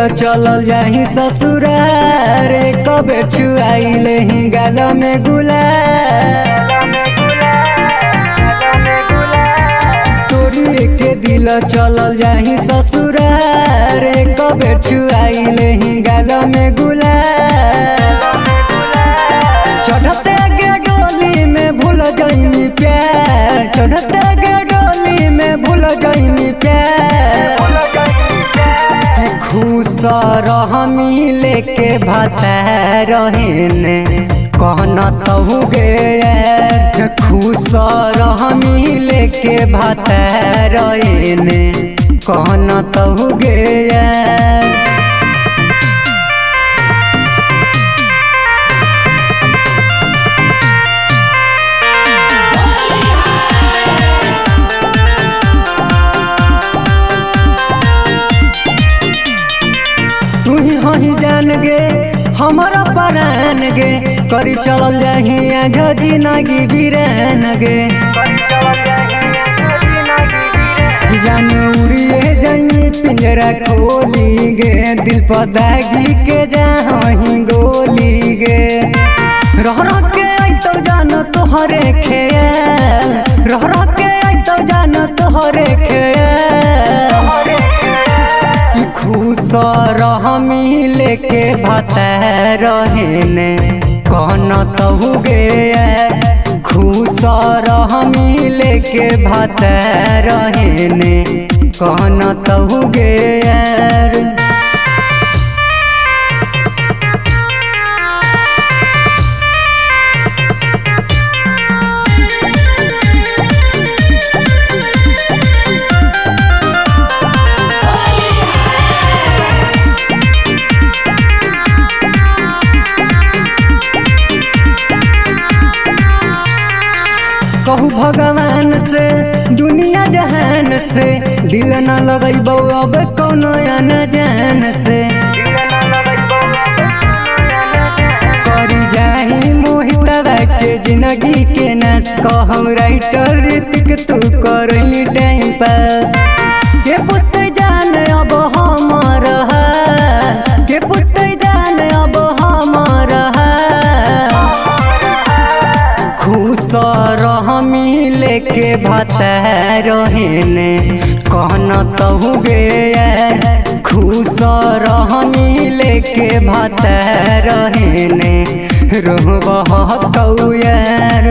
चलल जाही ससुरार कबे छुआइले ही गाल में गुलाल तोरी के दिल चलल जाही ससुरार कबे छुआइले ही गाल में गुलाल चढ़ते गे डोली में भूल गईनी प्यार चढ़ते गे डोली में भूल गईनी प्यार खुश रहमी लेके भाता रहने कहना तहु गे खुश रहमी लेके भाता रहने कहना तहु गे ही जान गे हमारा परान गे करी चलल जाही आज जिंदगी बिरान गे जान उड़िए जाई पिंजरा खोली गे दिल पर दागी के जाही गोली गे रह के आई तो जान तोहरे खेल रह के आई तो जान तोहरे खेल खुश रहमी लेके भाता रहने कहना तहु गे खुश रहमी लेके भाता रहने कहना तहु गे कहू भगवान से दुनिया जहान से दिल न लगैबौ अब कोनो न जान से करी जाही मोहितवा के जिंदगी के नाश कहू राइटर ऋतिक तू करली टाइम पास के पुत जान अब हमर के पुत जान अब हमर खुश रहमी लेके भाता रहने कहना तहु गे खुश रहमी लेके भाता रहने रोबह यार।